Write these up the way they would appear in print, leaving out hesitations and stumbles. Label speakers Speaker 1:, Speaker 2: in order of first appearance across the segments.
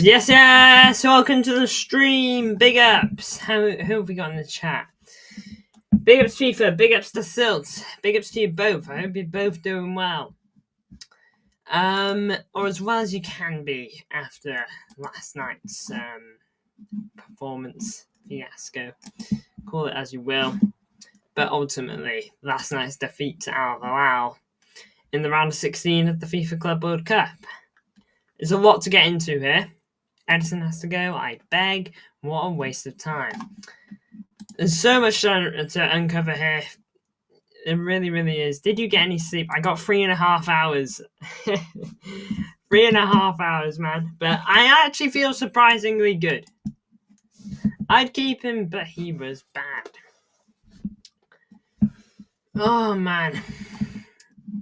Speaker 1: Yes, welcome to the stream. Big ups. Who have we got in the chat? Big ups FIFA, big ups to Silt, big ups to you both. I hope you're both doing well. Or as well as you can be after last night's performance fiasco. Call it as you will. But ultimately, last night's defeat to Hilal in the round of 16 of the FIFA Club World Cup. There's a lot to get into here. Edison has to go, I beg. What a waste of time. There's so much to uncover here. It really, really is. Did you get any sleep? I got 3.5 hours. 3.5 hours, man. But I actually feel surprisingly good. I'd keep him, but he was bad. Oh, man.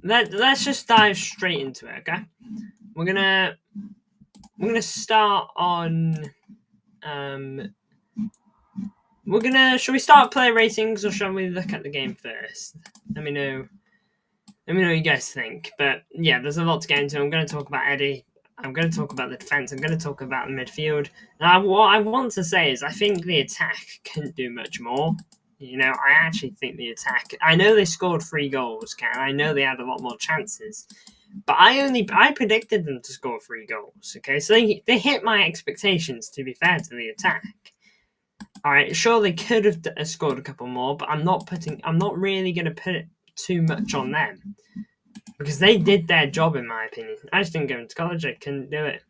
Speaker 1: Let's just dive straight into it, okay? We're gonna start on shall we start player ratings or shall we look at the game first? Let me know what you guys think. But yeah, there's a lot to get into. I'm gonna talk about Eddie. I'm gonna talk about the defense. I'm gonna talk about the midfield. Now, what I want to say is I think the attack couldn't do much more. I actually think the attack, I know they scored 3 goals, I know they had a lot more chances. But I predicted them to score 3 goals, okay? So they hit my expectations, to be fair to the attack. All right, sure, they could have scored a couple more, but I'm not really going to put it too much on them. Because they did their job, in my opinion. I just didn't go into college, I couldn't do it.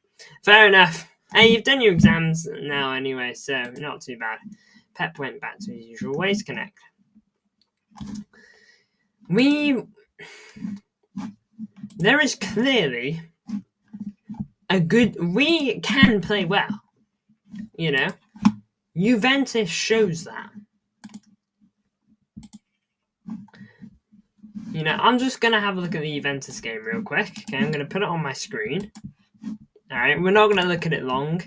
Speaker 1: Fair enough. Hey, you've done your exams now anyway, so not too bad. Pep went back to his usual ways, connect. There is clearly we can play well. Juventus shows that. I'm just going to have a look at the Juventus game real quick. Okay, I'm going to put it on my screen. All right, we're not going to look at it long,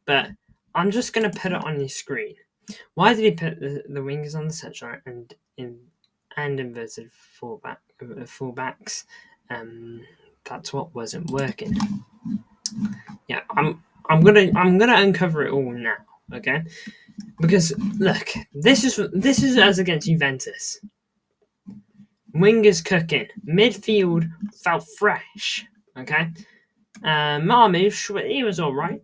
Speaker 1: but I'm just going to put it on your screen. Why did he put the wingers on the touchline and inverted fullbacks? That's what wasn't working. Yeah, I'm gonna uncover it all now, okay? Because look, this is us against Juventus. Wingers cooking, midfield felt fresh, okay? Marmoush, he was all right.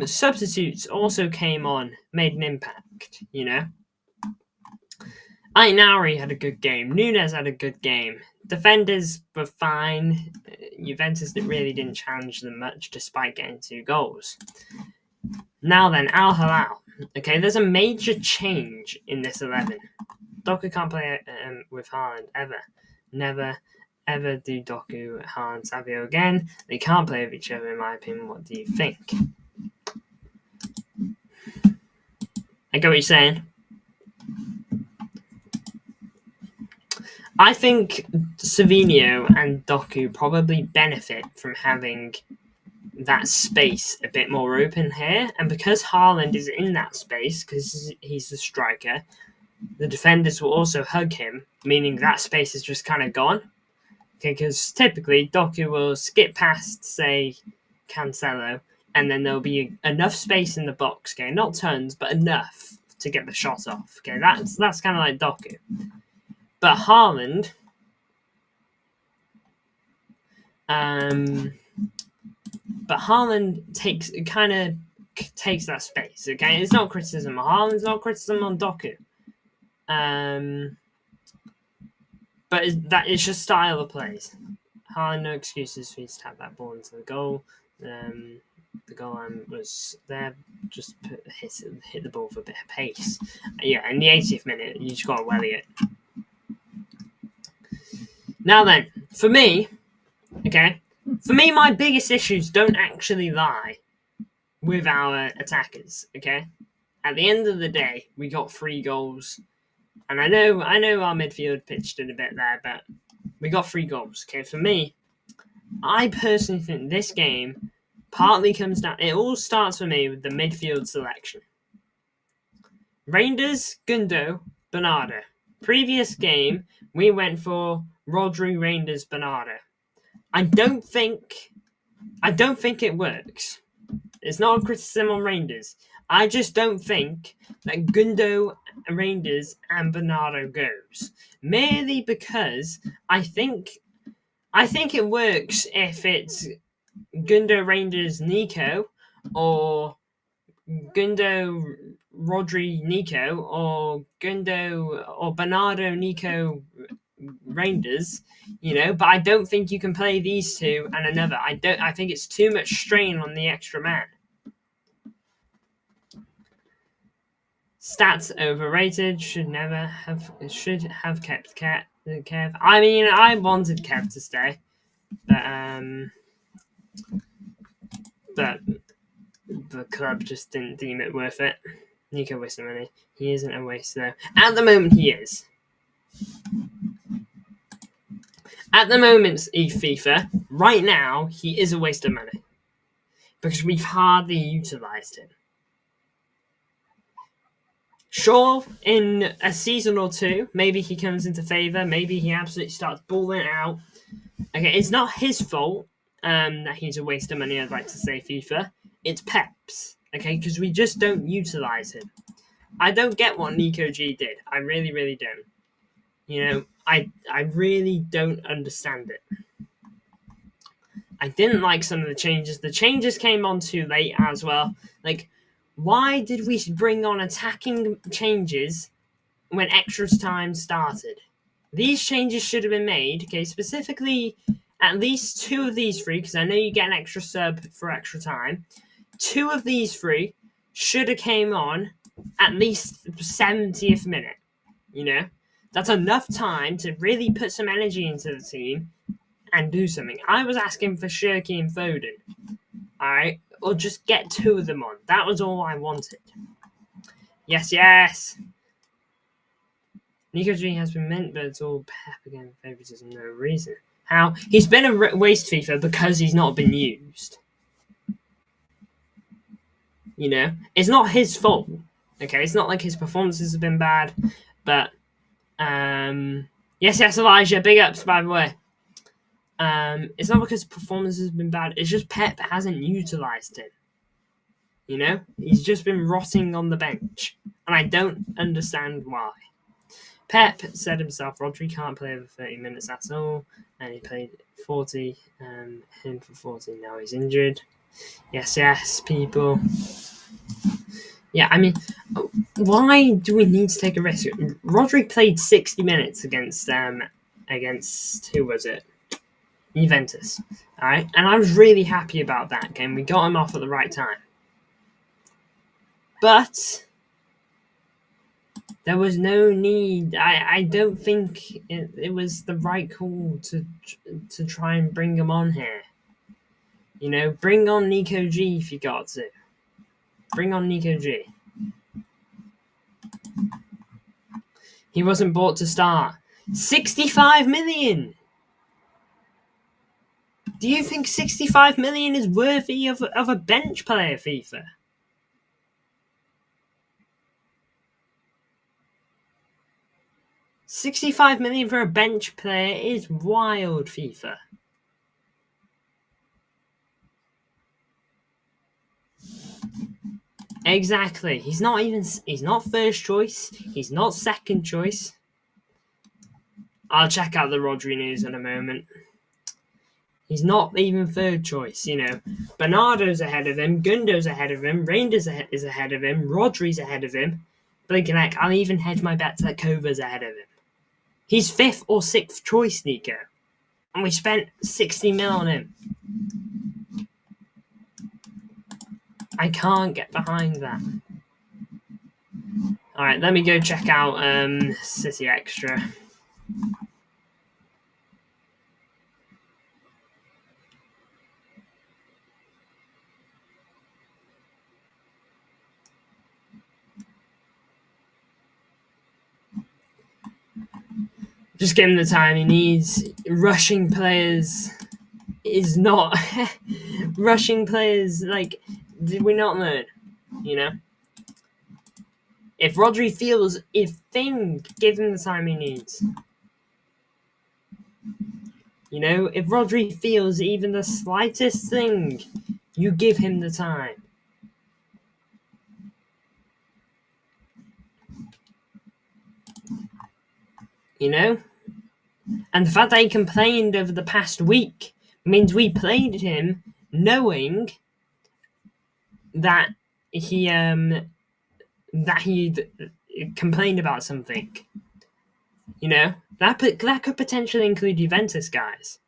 Speaker 1: Substitutes also came on, made an impact. Ainari had a good game. Nunes had a good game. Defenders were fine. Juventus really didn't challenge them much despite getting 2 goals. Now then, Al Hilal. Okay, there's a major change in this 11. Doku can't play with Haaland ever. Never, ever do Doku, Haaland, Savio again. They can't play with each other, in my opinion. What do you think? I get what you're saying. I think Savinho and Doku probably benefit from having that space a bit more open here. And because Haaland is in that space, because he's the striker, the defenders will also hug him, meaning that space is just kind of gone. Okay, because typically Doku will skip past, say, Cancelo, and then there'll be enough space in the box, okay? Not tons, but enough to get the shot off. Okay, that's kind of like Doku. But Haaland, takes that space. Okay, it's not criticism of Haaland, it's not criticism on Doku. But it's just style of plays. Haaland, no excuses for you to tap that ball into the goal. The goal line was there, just hit the ball for a bit of pace. Yeah, in the 80th minute, you just got to welly it. Now then, for me, my biggest issues don't actually lie with our attackers, okay? At the end of the day, we got 3 goals. And I know our midfield pitched it a bit there, but we got 3 goals, okay? For me, I personally think this game partly comes down... It all starts for me with the midfield selection. Reinders, Gundo, Bernardo. Previous game, we went for Rodri, Reinders, Bernardo. I don't think it works. It's not a criticism on Rangers. I just don't think that Gundo, Rangers, and Bernardo goes. Merely because I think it works if it's Gundo, Rangers, Nico, or Gundo, Rodri, Nico, or Gundo or Bernardo, Nico, Rangers, but I don't think you can play these two and another. I think it's too much strain on the extra man. Stats overrated. Should have kept Kev. I mean, I wanted Kev to stay, but the club just didn't deem it worth it. Nico wasted money. He isn't a waste though. At the moment, he is. At the moment, FIFA, right now, he is a waste of money. Because we've hardly utilised him. Sure, in a season or two, maybe he comes into favour. Maybe he absolutely starts balling out. Okay, it's not his fault that he's a waste of money, I'd like to say, FIFA. It's Pep's. Okay, because we just don't utilise him. I don't get what Nico G did. I really, really don't. I really don't understand it. I didn't like some of the changes. The changes came on too late as well. Like, why did we bring on attacking changes when extra time started? These changes should have been made, okay, specifically at least 2 of these 3, because I know you get an extra sub for extra time. 2 of these 3 should have came on at least the 70th minute. That's enough time to really put some energy into the team and do something. I was asking for Shirky and Foden. Alright? Or just get 2 of them on. That was all I wanted. Yes. Nico G has been meant, but it's all Pep again. Favoritism, no reason. How? He's been a waste FIFA because he's not been used. It's not his fault. Okay, it's not like his performances have been bad, but yes, Elijah, big ups by the way. It's not because performance has been bad. It's just Pep hasn't utilised him. He's just been rotting on the bench, and I don't understand why. Pep said himself, Rodri can't play over 30 minutes at all, and he played 40. Him for 40. Now he's injured. Yes, people. Yeah, I mean, why do we need to take a risk? Rodri played 60 minutes against who was it? Juventus. All right, and I was really happy about that game. We got him off at the right time, but there was no need. I don't think it was the right call to try and bring him on here. Bring on Nico G if you got to. Bring on Nico G. He wasn't bought to start. 65 million! Do you think 65 million is worthy of a bench player, FIFA? $65 million for a bench player is wild, FIFA. Exactly. He's not first choice. He's not second choice. I'll check out the Rodri news in a moment. He's not even third choice, Bernardo's ahead of him, Gundo's ahead of him, Rangers is ahead of him, Rodri's ahead of him. Blinking heck, I'll even hedge my bet that Kova's ahead of him. He's 5th or 6th choice, Nico. And we spent 60 mil on him. I can't get behind that. Alright, let me go check out City Extra. Just give him the time he needs. Rushing players is not... rushing players, did we not learn? If Rodri feels... give him the time he needs. If Rodri feels even the slightest thing, you give him the time. you know? And the fact that he complained over the past week means we played him knowing that he complained about something. You know, that could potentially include Juventus guys.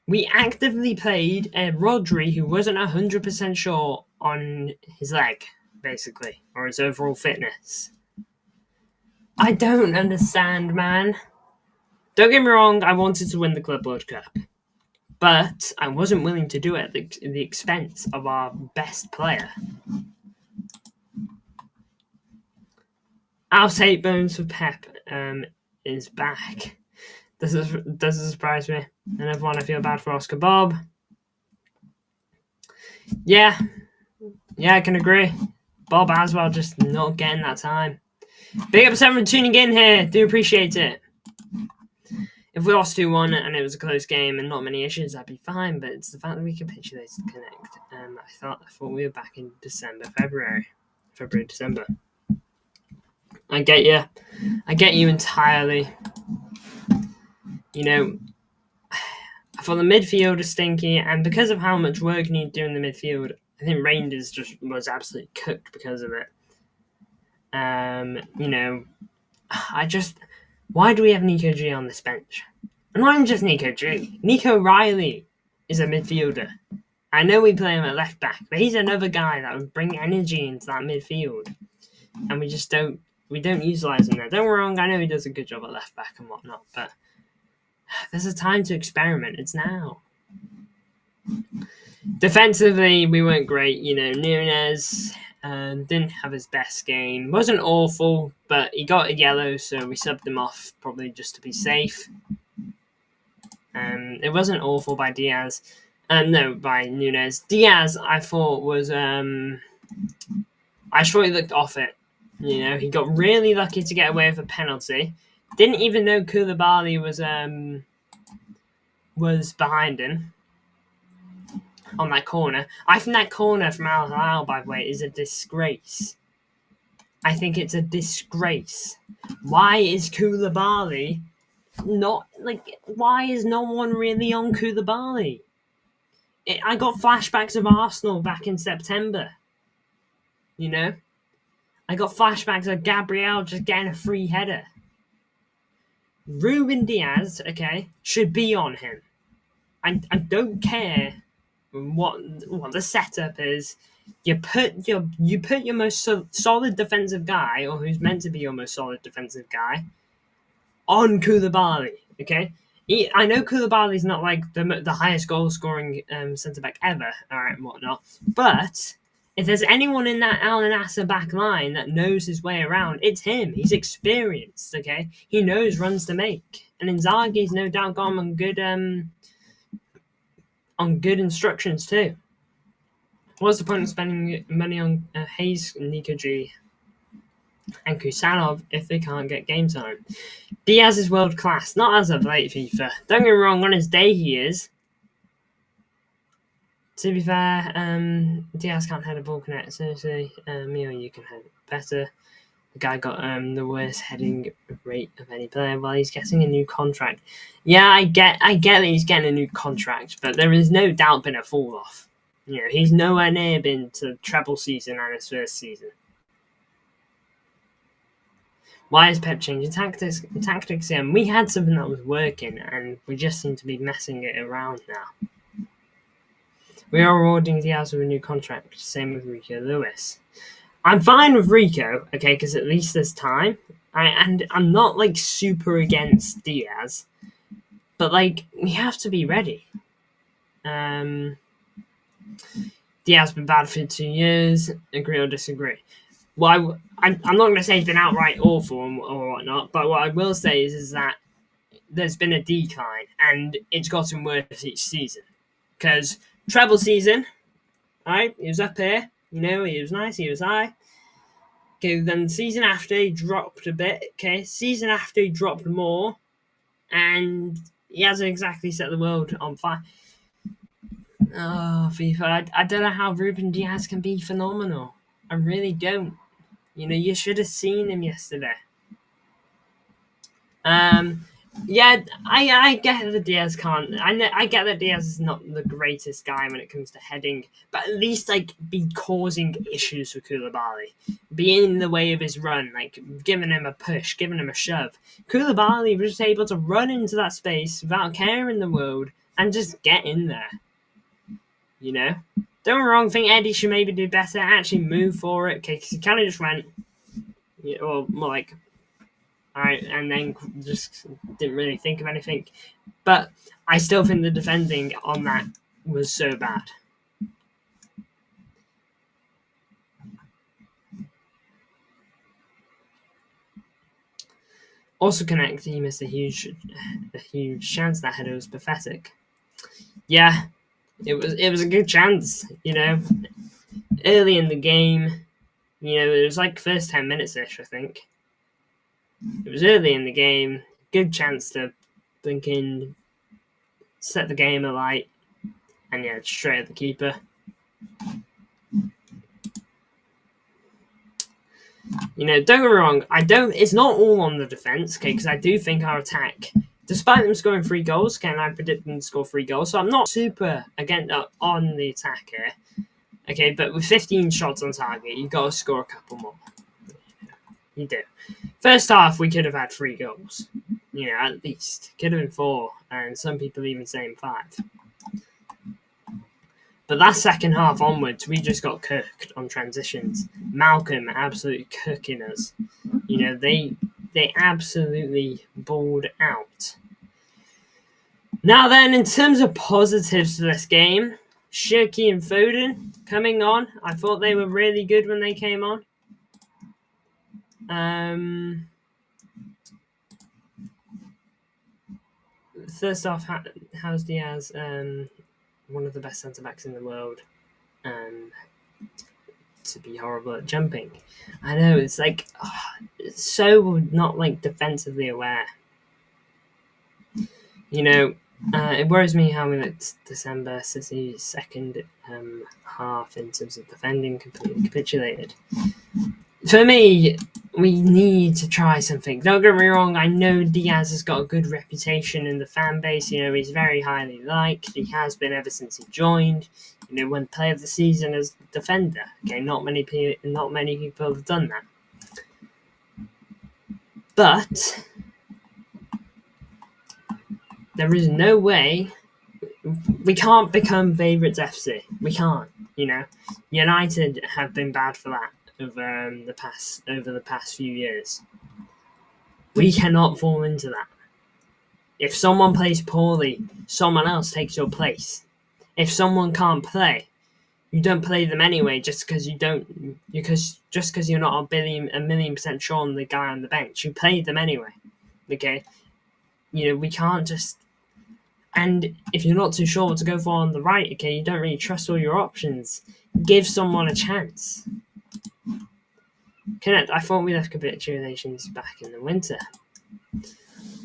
Speaker 1: We actively played a Rodri who wasn't 100% sure on his leg, basically, or his overall fitness. I don't understand, man. Don't get me wrong, I wanted to win the Club World Cup, but I wasn't willing to do it at the expense of our best player. I'll take bones for Pep is back. Doesn't surprise me. Another one I feel bad for Oscar Bob. Yeah, I can agree. Bob as well, just not getting that time. Big up everyone tuning in here. Do appreciate it. If we lost 2-1 and it was a close game and not many issues, I'd be fine. But it's the fact that we capitulated to connect. I thought we were back in February, December. I get you entirely. You know, I thought the midfield is stinky, and because of how much work you need to do in the midfield, I think Rangers just was absolutely cooked because of it. You know, why do we have Nico G on this bench? And not even just Nico G. Nico Riley is a midfielder. I know we play him at left back, but he's another guy that would bring energy into that midfield, and we just don't utilize him there. Don't get me wrong, I know he does a good job at left back and whatnot, but there's a time to experiment. It's now. Defensively, we weren't great. You know, Nunes didn't have his best game. Wasn't awful, but he got a yellow, so we subbed him off probably just to be safe. It wasn't awful by Diaz. No, by Nunes. Diaz, I thought was. I thought he looked off it. You know, he got really lucky to get away with a penalty. Didn't even know Koulibaly was behind him on that corner. I think that corner from Hilal, by the way, is a disgrace. I think it's a disgrace. Why is Koulibaly not why is no one really on Koulibaly? I got flashbacks of Arsenal back in September. You know? I got flashbacks of Gabriel just getting a free header. Ruben Diaz, okay, should be on him. I don't care what the setup is. You put your most solid defensive guy, or who's meant to be your most solid defensive guy, on Koulibaly. Okay, I know Koulibaly's not like the highest goal scoring centre back ever, all right, and whatnot, but if there's anyone in that Al Nassr back line that knows his way around, it's him. He's experienced, okay? He knows runs to make. And Inzaghi's no doubt got him on good instructions too. What's the point of spending money on Hayes, Nico G, and Kusanov if they can't get game time? Diaz is world class, not as of late FIFA. Don't get me wrong, on his day he is. To be fair, Diaz can't head a ball connect, seriously. Me or you can head it better. The guy got the worst heading rate of any player. Well, he's getting a new contract. Yeah, I get that he's getting a new contract, but there is no doubt been a fall off. You know, he's nowhere near been to treble season and his first season. Why is Pep changing tactics again? We had something that was working, and we just seem to be messing it around now. We are awarding Diaz with a new contract. Same with Rico Lewis. I'm fine with Rico, okay, because at least there's time. And I'm not super against Diaz, but we have to be ready. Diaz been bad for 2 years. Agree or disagree? Well, I'm not going to say he's been outright awful or whatnot, but what I will say is that there's been a decline, and it's gotten worse each season. Because treble season, right? He was up here, he was nice, he was high. Okay, then the season after he dropped a bit. Okay, season after he dropped more, and he hasn't exactly set the world on fire. Oh, FIFA! I don't know how Ruben Diaz can be phenomenal. I really don't. You should have seen him yesterday. Yeah, I get that Diaz can't. I get that Diaz is not the greatest guy when it comes to heading, but at least like be causing issues for Koulibaly, be in the way of his run, like giving him a push, giving him a shove. Koulibaly was just able to run into that space without caring in the world and just get in there. You know, don't get me wrong. I think Eddie should maybe do better. Actually, move for it. Okay, because he kind of just went, or more like. Alright, and then just didn't really think of anything. But I still think the defending on that was so bad. Also, Connect, he missed a huge chance. That header was pathetic. Yeah, it was a good chance. You know, early in the game. You know, it was like first 10 minutes ish. I think it was early in the game. Good chance to thinking set the game alight, and yeah, straight at the keeper. You know, don't get me wrong. It's not all on the defense, okay? Because I do think our attack, despite them scoring 3 goals, can I predict them to score 3 goals? So I'm not super against on the attack here, okay? But with 15 shots on target, you got to score a couple more. You do. First half, we could have had 3 goals. You know, at least could have been 4, and some people even saying 5. But that second half onwards, we just got cooked on transitions. Malcolm absolutely cooking us. You know, they absolutely balled out. Now then, in terms of positives to this game, Shirky and Foden coming on. I thought they were really good when they came on. First off, how's Diaz? One of the best centre backs in the world. To be horrible at jumping. I know, it's like it's so not like defensively aware. You know, it worries me how we let December City's second half in terms of defending completely capitulated. For me, we need to try something. Don't get me wrong, I know Diaz has got a good reputation in the fan base. You know, he's very highly liked. He has been ever since he joined. You know, when player of the season as defender. Okay, not many people have done that. But there is no way we can't become favourites FC. We can't. You know, United have been bad for that over the past few years. We cannot fall into that. If someone plays poorly, someone else takes your place. If someone can't play, you don't play them anyway just because you're not a million percent sure on the guy on the bench. You play them anyway. Okay? You know, we can't just. And if you're not too sure what to go for on the right, okay, you don't really trust all your options. Give someone a chance. Connect, I thought we left capitulations back in the winter.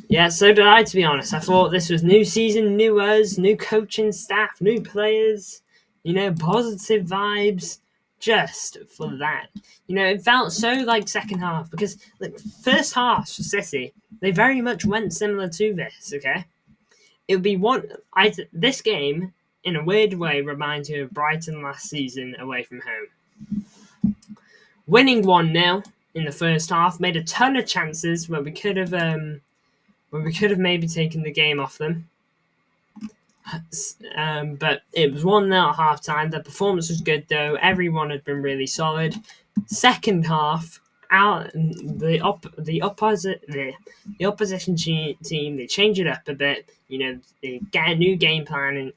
Speaker 1: Yeah, so did I, to be honest. I thought this was new season, new us, new coaching staff, new players, you know, positive vibes, just for that. You know, it felt so like second half because like first half for City, they very much went similar to this, okay? It would be this game, in a weird way, reminds you of Brighton last season away from home. Winning 1-0 in the first half, made a ton of chances where we could have maybe taken the game off them. But it was 1-0 at half time. The performance was good though. Everyone had been really solid. Second half, the opposition team, they change it up a bit. You know, they get a new game plan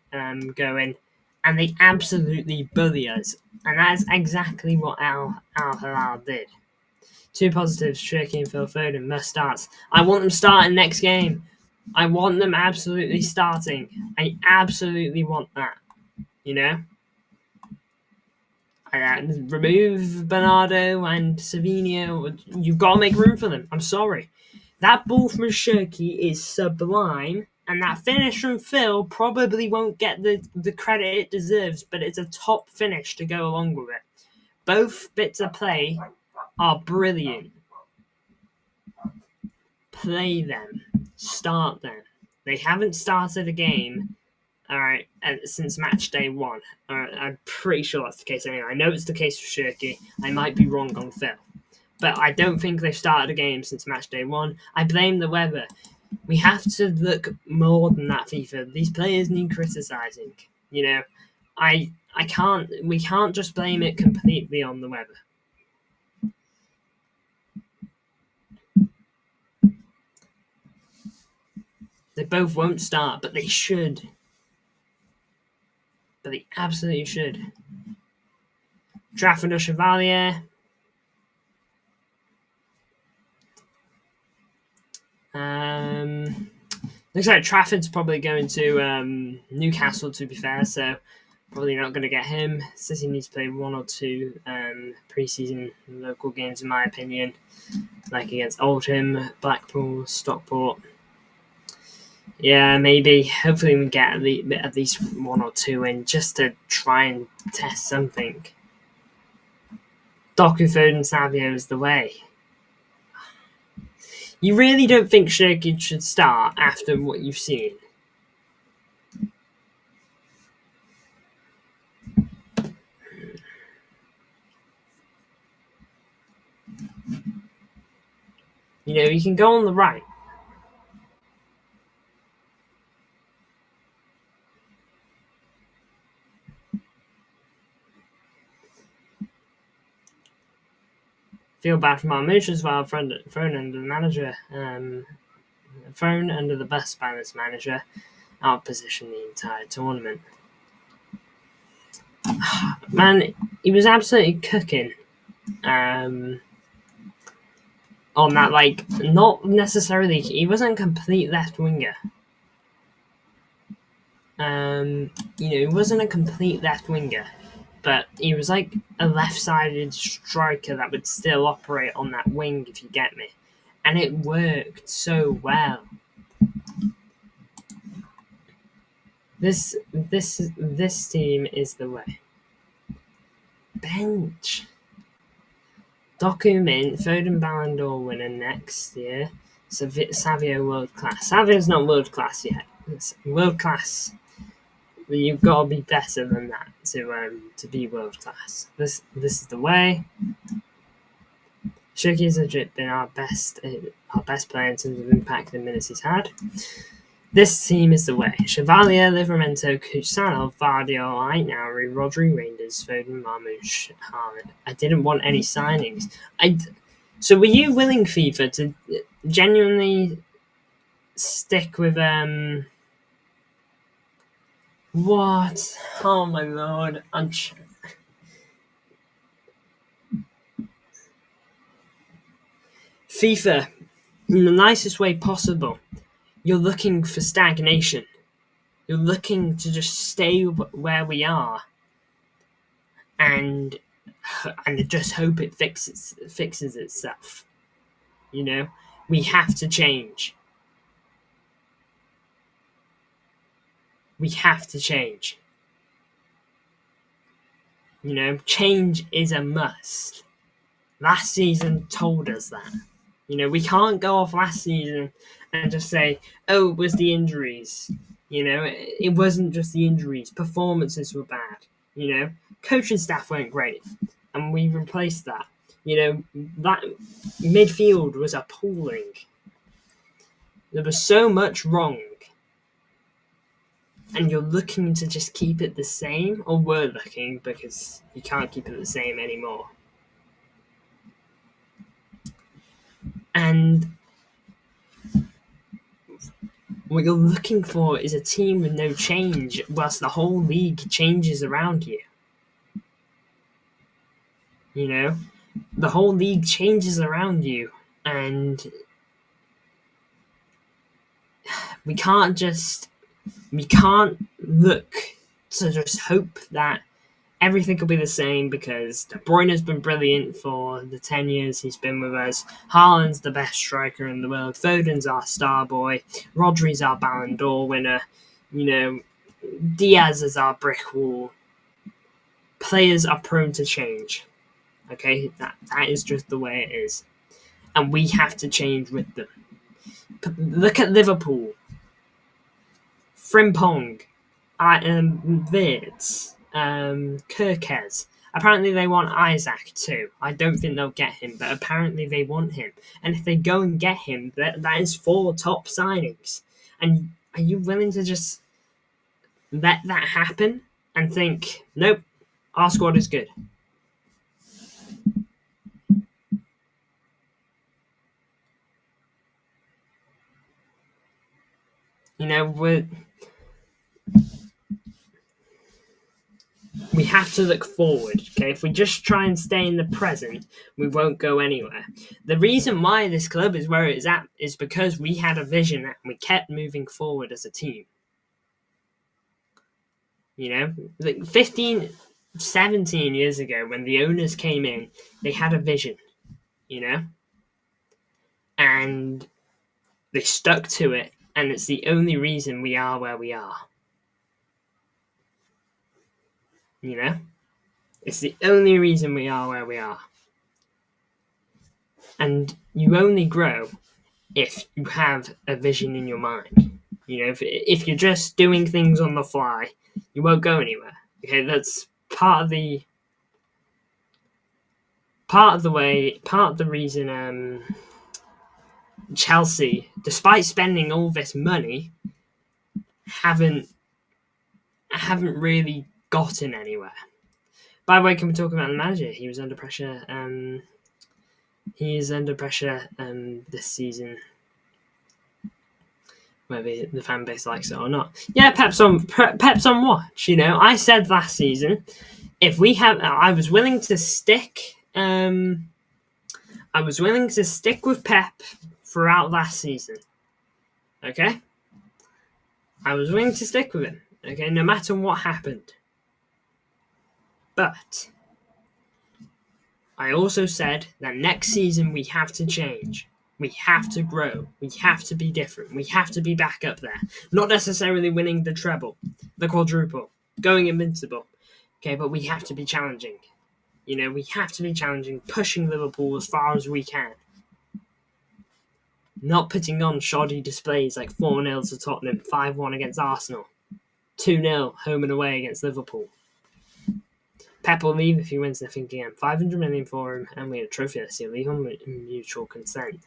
Speaker 1: going, and they absolutely bully us. And that's exactly what Al Hilal did. 2 positives, Shirky and Phil Foden must start. I want them starting next game. I want them absolutely starting. I absolutely want that. You know? Remove Bernardo and Savinho. You've got to make room for them. I'm sorry. That ball from Shirky is sublime. And that finish from Phil probably won't get the credit it deserves, but it's a top finish to go along with it. Both bits of play are brilliant. play them, start them. They haven't started a game, all right, since match day 1. All right, I'm pretty sure that's the case anyway. I know it's the case for Shirky. I might be wrong on Phil. But I don't think they've started a game since match day 1. I blame the weather. We have to look more than that, FIFA. These players need criticising. You know, we can't just blame it completely on the weather. They both won't start, but they should. But they absolutely should. Trafford or Chevalier. Looks like Trafford's probably going to Newcastle, to be fair, so probably not going to get him. City needs to play 1 or 2 pre-season local games, in my opinion, like against Oldham, Blackpool, Stockport. Yeah, maybe. Hopefully we get at least 1 or 2 in, just to try and test something. Doku, Foden, Savio is the way. You really don't think Shirky should start after what you've seen? You know, you can go on the right. Feel bad for Marmoush as well, thrown under the manager. Thrown under the bus by this manager, out of position the entire tournament. Man, he was absolutely cooking. On that, like, not necessarily, he wasn't a complete left winger. He wasn't a complete left winger, but he was like a left-sided striker that would still operate on that wing, if you get me. And it worked so well. This team is the way. Bench. Doku Mint, Foden Ballon d'Or winner next year. Savio world class. Savio's not world class yet. It's world class. You've got to be better than that to be world class. This is the way. Shirky has legit been our best player in terms of impact the minutes he's had. This team is the way. Chevalier, Livramento, Cucurella, Vardio, Aitnauri, Rodri, Reinders, Foden, Marmoush, Haaland. I didn't want any signings. So were you willing, FIFA, to genuinely stick with what? Oh my lord! FIFA, in the nicest way possible. You're looking for stagnation. You're looking to just stay where we are, and just hope it fixes itself. You know, we have to change. We have to change. You know, change is a must. Last season told us that. You know, we can't go off last season and just say, oh, it was the injuries. You know, it wasn't just the injuries. Performances were bad. You know, coaching staff weren't great. And we replaced that. You know, that midfield was appalling. There was so much wrong. And you're looking to just keep it the same, or were looking, because you can't keep it the same anymore. And what you're looking for is a team with no change, whilst the whole league changes around you. You know, the whole league changes around you, and we can't look to just hope that everything will be the same, because De Bruyne's been brilliant for the 10 years he's been with us. Haaland's the best striker in the world. Foden's our star boy. Rodri's our Ballon d'Or winner. You know, Diaz is our brick wall. Players are prone to change. Okay, that is just the way it is. And we have to change with them. Look at Liverpool. Frimpong, Virts, Kirkes. Apparently they want Isaac too. I don't think they'll get him, but apparently they want him. And if they go and get him, that is 4 top signings. And are you willing to just let that happen and think, nope, our squad is good? You know, we have to look forward, okay? If we just try and stay in the present, we won't go anywhere. The reason why this club is where it is at is because we had a vision and we kept moving forward as a team. You know, like 15, 17 years ago when the owners came in, they had a vision, you know? And they stuck to it, and it's the only reason we are where we are. You know? It's the only reason we are where we are. And you only grow if you have a vision in your mind. You know, if you're just doing things on the fly, you won't go anywhere. Okay, that's part of the reason Chelsea, despite spending all this money, haven't really gotten anywhere. By the way, can we talk about the manager? He was under pressure. He is under pressure this season, whether the fan base likes it or not. Yeah, Pep's on watch. You know, I said last season, I was willing to stick. I was willing to stick with Pep throughout last season. Okay, I was willing to stick with him. Okay, no matter what happened. But I also said that next season we have to change. We have to grow. We have to be different. We have to be back up there. Not necessarily winning the treble, the quadruple, going invincible. Okay, but we have to be challenging. You know, we have to be challenging, pushing Liverpool as far as we can. Not putting on shoddy displays like 4-0 to Tottenham, 5-1 against Arsenal, 2-0 home and away against Liverpool. Pep will leave if he wins nothing again. 500 million for him, and we had a trophy this year. Leave on mutual consent.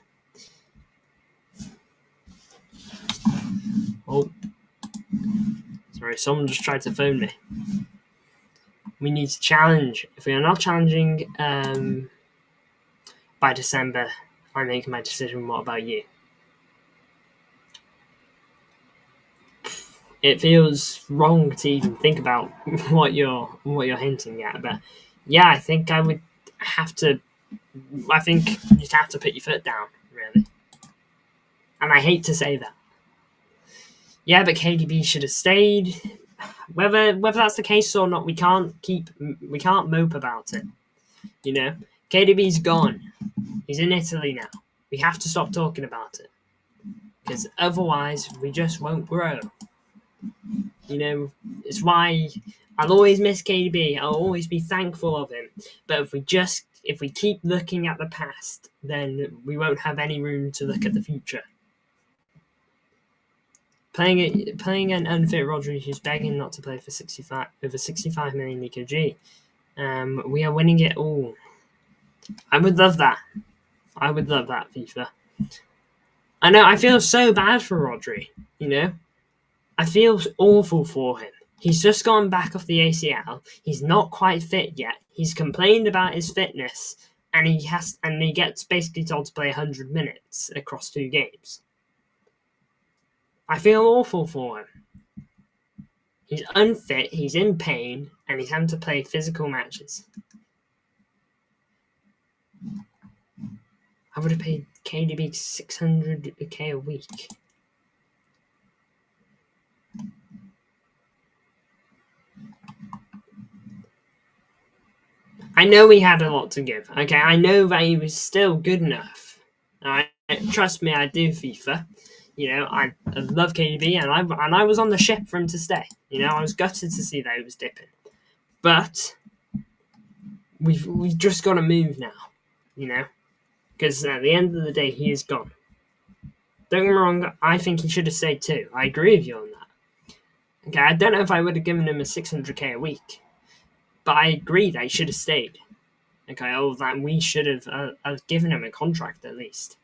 Speaker 1: Oh, sorry, someone just tried to phone me. We need to challenge. If we are not challenging by December, I'm making my decision. What about you? It feels wrong to even think about what you're hinting at, but yeah, I think I would have to. I think you'd have to put your foot down, really. And I hate to say that. Yeah, but KDB should have stayed. Whether that's the case or not, we can't mope about it. You know, KDB's gone. He's in Italy now. We have to stop talking about it, because otherwise we just won't grow. You know, it's why I'll always miss KDB. I'll always be thankful of him. But if we keep looking at the past, then we won't have any room to look at the future. Playing an unfit Rodri who's begging not to play for 65 million Nico G. We are winning it all. I would love that. I would love that, FIFA. I know, I feel so bad for Rodri, you know? I feel awful for him. He's just gone back off the ACL. He's not quite fit yet. He's complained about his fitness, and he gets basically told to play 100 minutes across 2 games. I feel awful for him. He's unfit, he's in pain, and he's having to play physical matches. I would have paid KDB 600k a week. I know he had a lot to give. Okay, I know that he was still good enough. Alright, trust me, I do, FIFA. You know, I love KDB, and I was on the ship for him to stay. You know, I was gutted to see that he was dipping, but we've just got to move now. You know, because at the end of the day, he is gone. Don't get me wrong, I think he should have stayed too. I agree with you on that. Okay, I don't know if I would have given him a 600k a week, but I agree that he should have stayed. Okay, or that we should have given him a contract at least.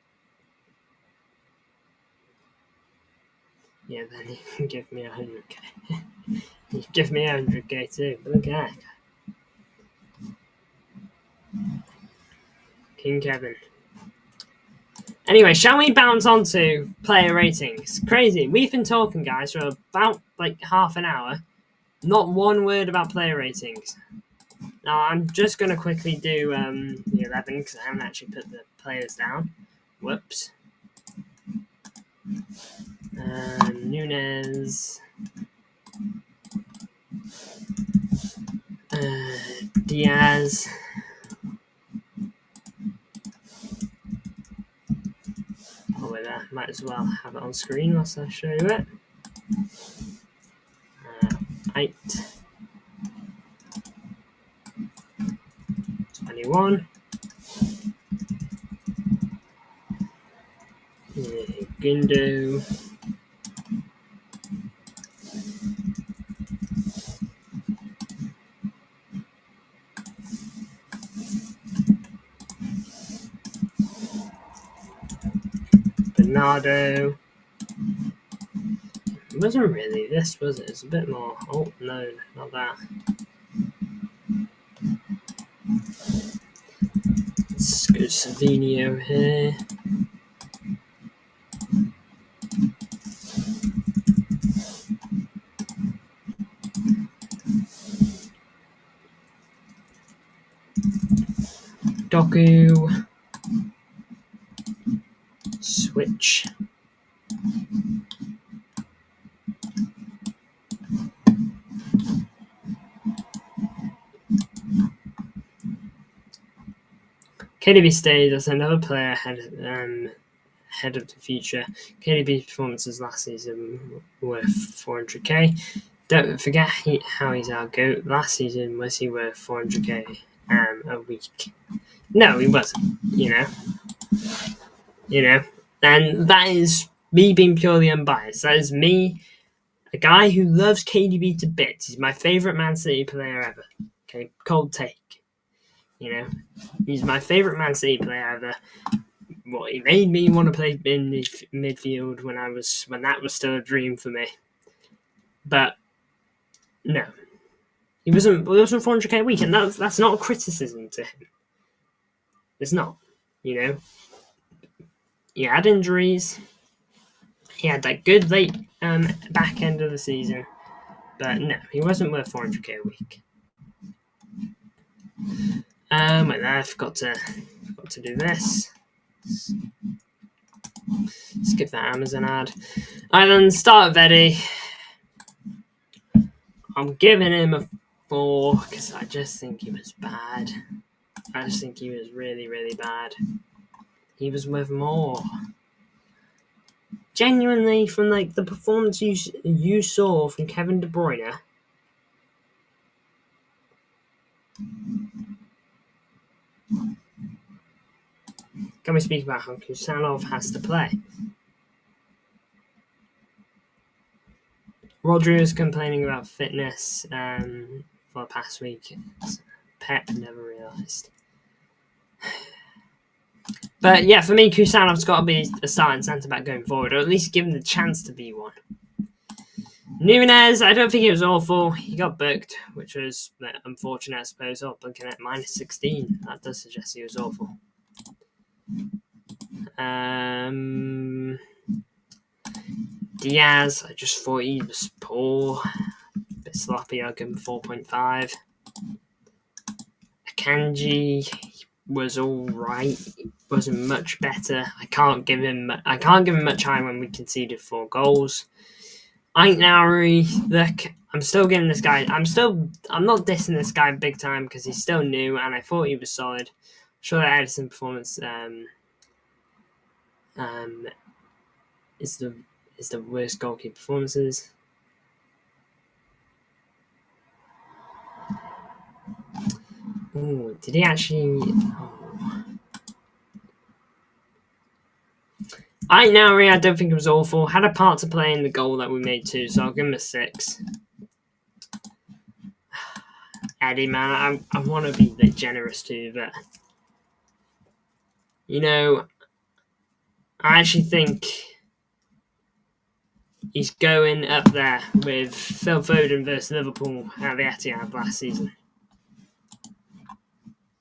Speaker 1: Yeah, then he can give me 100k. He give me 100k too. Look at that. King Kevin. Anyway, shall we bounce on to player ratings? Crazy. We've been talking, guys, for about like half an hour. Not one word about player ratings. Now, I'm just going to quickly do the 11 because I haven't actually put the players down. Whoops. Nunes. Diaz. Oh, wait there. Might as well have it on screen whilst I show you it. 8. 21. Gundo. Bernardo. It wasn't really this, was it? It's a bit more. Oh, no, not that. Let's go Savinio here. Doku. Switch. KDB stayed as another player ahead of the future. KDB's performances last season were 400k. Don't forget how he's our GOAT. Last season, was he worth 400k a week? No, he wasn't. And that is me being purely unbiased. That is me, a guy who loves KDB to bits. He's my favourite Man City player ever. Okay, cold take. He's my favourite Man City player ever. Well, he made me want to play in midfield when that was still a dream for me. But no, he wasn't 400k a week, and that's not a criticism to him. It's not. He had injuries. He had that good late back end of the season, but no, he wasn't worth 400k a week. I forgot to do this. Skip that Amazon ad. And then start of Eddie. I'm giving him a 4 because I just think he was bad. I just think he was really, really bad. He was worth more. Genuinely, from like the performance you saw from Kevin De Bruyne. Can we speak about how Kusanov has to play? Rodri is complaining about fitness for the past week. Pep never realised. But yeah, for me, Kusanov's got to be a starting centre-back going forward, or at least give him the chance to be one. Nunes, I don't think it was awful. He got booked, which was unfortunate, I suppose. Oh, looking at minus 16. That does suggest he was awful. Diaz, I just thought he was poor. A bit sloppy. I'll give him 4.5. Akanji was all right. Wasn't much better. I can't give him much higher when we conceded 4 goals. Aitnauri, look, I'm still giving this guy. I'm not dissing this guy big time because he's still new and I thought he was solid. I'm sure that Edison performance is the worst goalkeeper performances. Ooh, did he actually? Oh. I don't think it was awful. Had a part to play in the goal that we made too, so I'll give him a 6. Eddie, man, I want to be a bit generous too, but you know, I actually think he's going up there with Phil Foden versus Liverpool at the Etihad last season.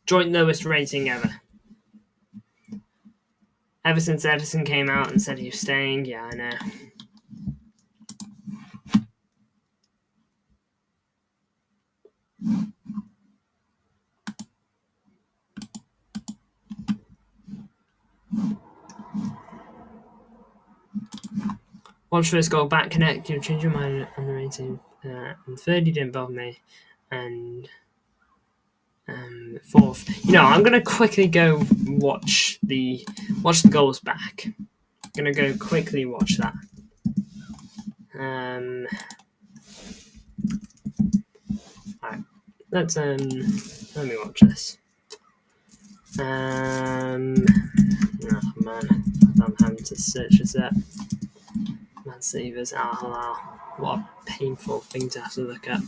Speaker 1: Joint lowest rating ever. Ever since Edison came out and said he was staying, yeah, I know. Watch first goal, back connect, you'll change your mind on the rating. And third, you didn't bother me. And fourth, I'm gonna quickly go watch the goals back. I'm gonna go quickly watch that. Alright, let me watch this. Oh man, I'm having to search this up. Man Savers, Hilal. What a painful thing to have to look at.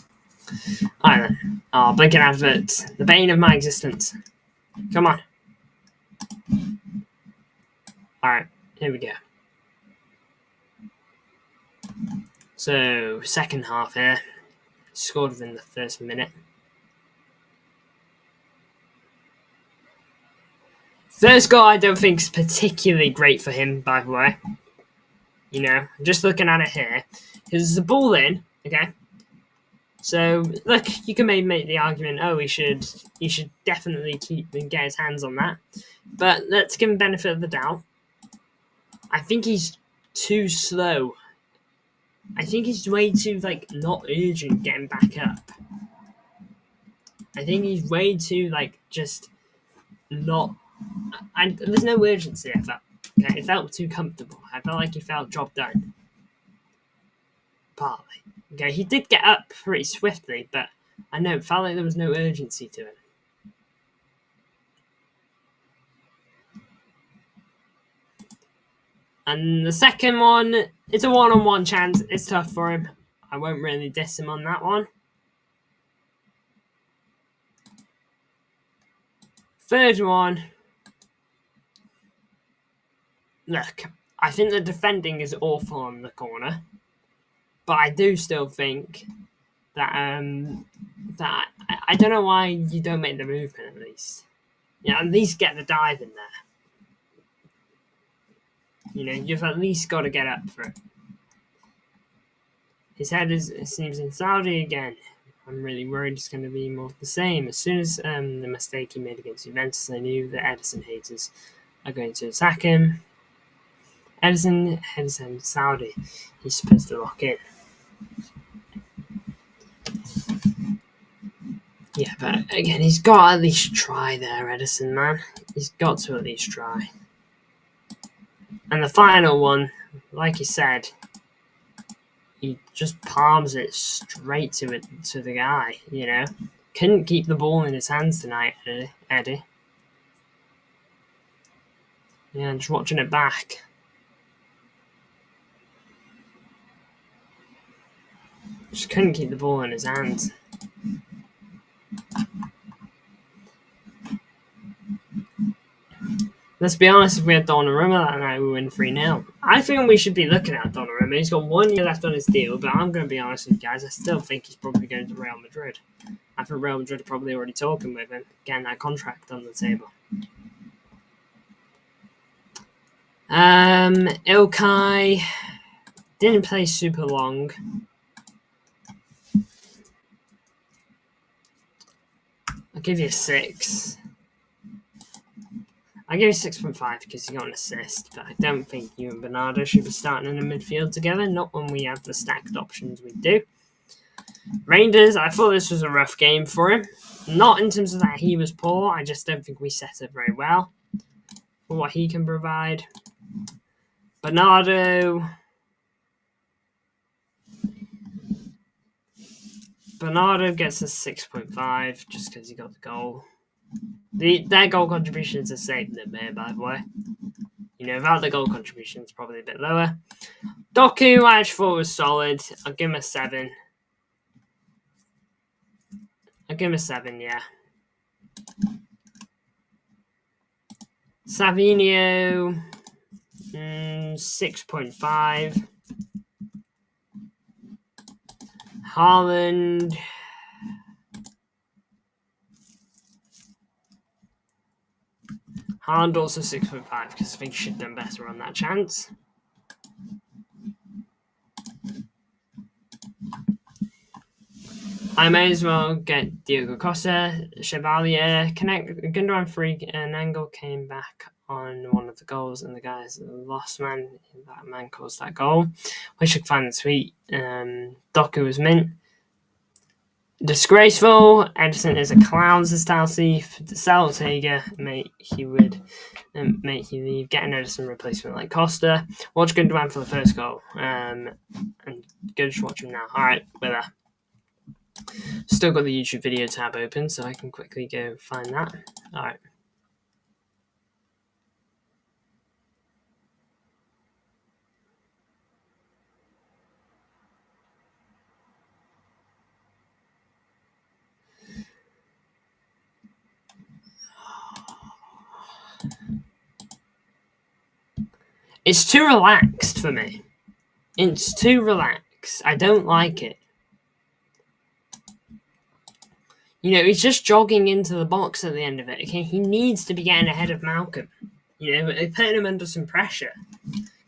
Speaker 1: Alright then. Blinking adverts. The bane of my existence. Come on. Alright, here we go. So, second half here. Scored within the first minute. First goal I don't think is particularly great for him, by the way. Just looking at it here. There's the ball in, okay? So, look, you can maybe make the argument, he should definitely keep and get his hands on that. But let's give him benefit of the doubt. I think he's too slow. I think he's way too, not urgent getting back up. I think he's way too, just not... there's no urgency, I felt. Okay? It felt too comfortable. I felt like he felt job done. Partly. Okay, he did get up pretty swiftly, but I know it felt like there was no urgency to it. And the second one, it's a one-on-one chance. It's tough for him. I won't really diss him on that one. Third one. Look, I think the defending is awful on the corner. But I do still think that I don't know why you don't make the movement at least. At least get the dive in there. You've at least got to get up for it. His head seems in Saudi again. I'm really worried it's going to be more of the same. As soon as the mistake he made against Juventus, I knew the Edison haters are going to attack him. Edison heads in Saudi. He's supposed to lock in. Yeah, but again, he's got to at least try there, Edison, man. He's got to at least try. And the final one, like you said, he just palms it straight to the guy, Couldn't keep the ball in his hands tonight, Eddie. Yeah, just watching it back. Just couldn't keep the ball in his hands. Let's be honest, if we had Donnarumma that night, we win 3-0. I think we should be looking at Donnarumma. He's got 1 year left on his deal, but I'm going to be honest with you guys, I still think he's probably going to Real Madrid. I think Real Madrid are probably already talking with him, getting that contract on the table. Ilkay didn't play super long. I'll give you a 6. I'll give you 6.5 because he got an assist, but I don't think you and Bernardo should be starting in the midfield together, not when we have the stacked options we do. Rangers, I thought this was a rough game for him. Not in terms of that he was poor, I just don't think we set up very well for what he can provide. Bernardo gets a 6.5 just because he got the goal. Their goal contribution is the same there, by the way. without the goal contribution, it's probably a bit lower. Doku, I actually thought was solid. I'll give him a 7. Yeah. Savinho, 6.5. Haaland, also 6.5 because I think he should have done better on that chance. I may as well get Diogo Costa, Chevalier, Gundogan free, and Angle came back on one of the goals, and the guys lost man. That man caused that goal. Wish I could find the tweet. Doku was mint. Disgraceful. Edison is a clown, says Talsi. Saltega, mate, he would make you leave. Get an Edison replacement like Costa. Watch Gundogan for the first goal. And go just watch him now. Alright, we're there. Still got the YouTube video tab open, so I can quickly go find that. Alright. It's too relaxed for me. It's too relaxed. I don't like it. He's just jogging into the box at the end of it. Okay, he needs to be getting ahead of Malcolm. They're putting him under some pressure.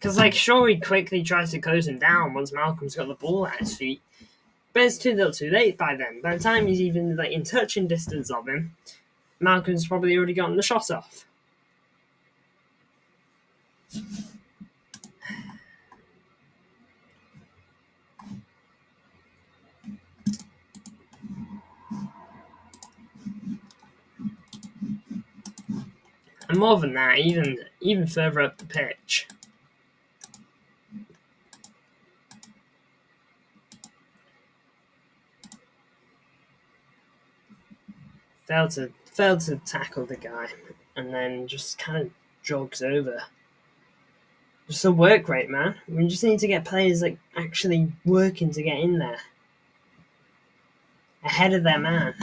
Speaker 1: Because, sure, he quickly tries to close him down once Malcolm's got the ball at his feet. But it's too little too late by then. By the time he's even, in touching distance of him, Malcolm's probably already gotten the shot off. And more than that, even further up the pitch. Failed to tackle the guy, and then just kind of jogs over. Just a work rate, man. We just need to get players actually working to get in there. Ahead of their man.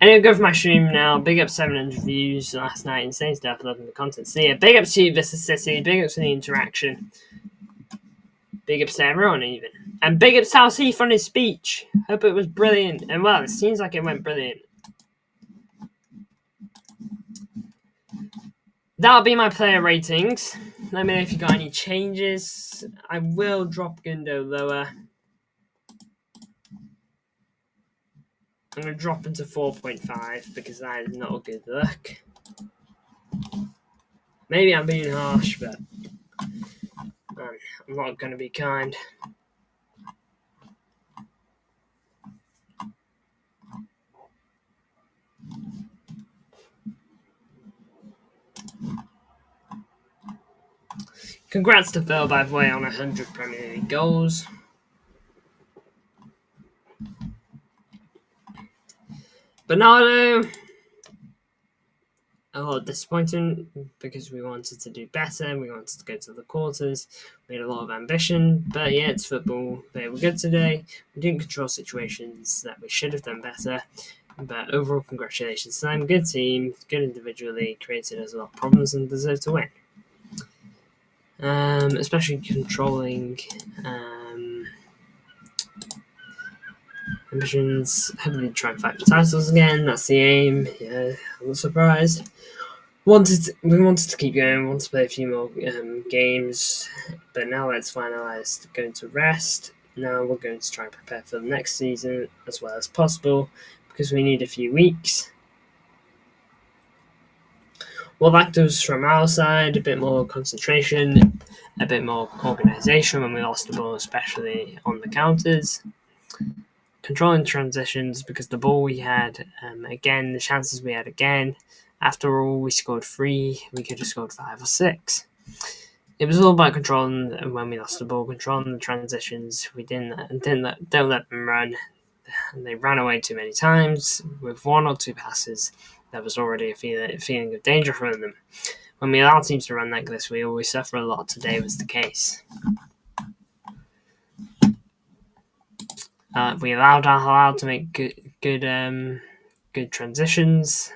Speaker 1: Anyway, go for my stream now. Big up 700 views last night. Insane stuff. Loving the content. So yeah, big up to you versus City. Big up to the interaction. Big ups to everyone even. And big ups to South Heath on his speech. Hope it was brilliant. And well, it seems like it went brilliant. That'll be my player ratings. Let me know if you got any changes. I will drop Gundo lower. I'm going to drop into 4.5 because that is not a good look. Maybe I'm being harsh, but I'm not going to be kind. Congrats to Phil, by the way, on 100 Premier League goals. Bernardo, a lot disappointing because we wanted to do better. We wanted to go to the quarters. We had a lot of ambition, but yeah, it's football. They were good today. We didn't control situations that we should have done better. But overall, congratulations to them. Good team, good individually, created us a lot of problems and deserve to win. Especially controlling ambitions. Hopefully try and fight for titles again. That's the aim. Yeah, I'm not surprised. We wanted to keep going. We wanted to play a few more games, but now let's finalise going to rest. Now we're going to try and prepare for the next season as well as possible because we need a few weeks. Well, that does from our side, a bit more concentration, a bit more organisation when we lost the ball, especially on the counters. Controlling transitions because the ball we had, again, the chances we had again. After all, we scored 3. We could have scored 5 or 6. it was all about controlling, and when we lost the ball, controlling the transitions. We don't let them run, and they ran away too many times with one or two passes. There was already a feeling of danger from them. When we allow teams to run like this, we always suffer a lot. Today was the case. We allowed Hilal to make good transitions,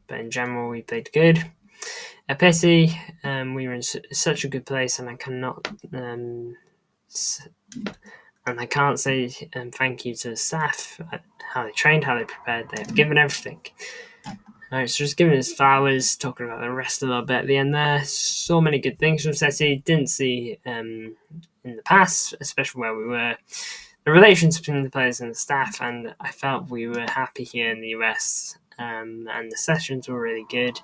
Speaker 1: but in general, we played good. A pity, we were in such a good place, and I can't say thank you to the staff, how they trained, how they prepared. They have given everything. It's just giving us flowers, talking about the rest a little bit at the end there. So many good things from City. Didn't see in the past, especially where we were. The relations between the players and the staff, and I felt we were happy here in the US, and the sessions were really good.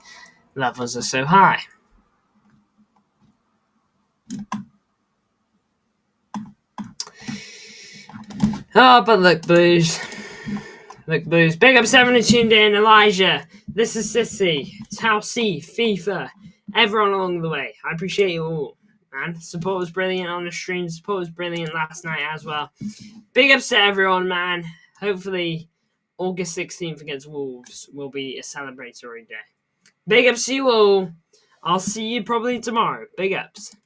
Speaker 1: Levels are so high. Oh, but look, Blues. Look, Blues. Big up 7 tuned in. Elijah. This is Sissy. Tau C. FIFA. Everyone along the way. I appreciate you all, man. Support was brilliant on the stream. Support was brilliant last night as well. Big ups to everyone, man. Hopefully, August 16th against Wolves will be a celebratory day. Big ups to you all. I'll see you probably tomorrow. Big ups.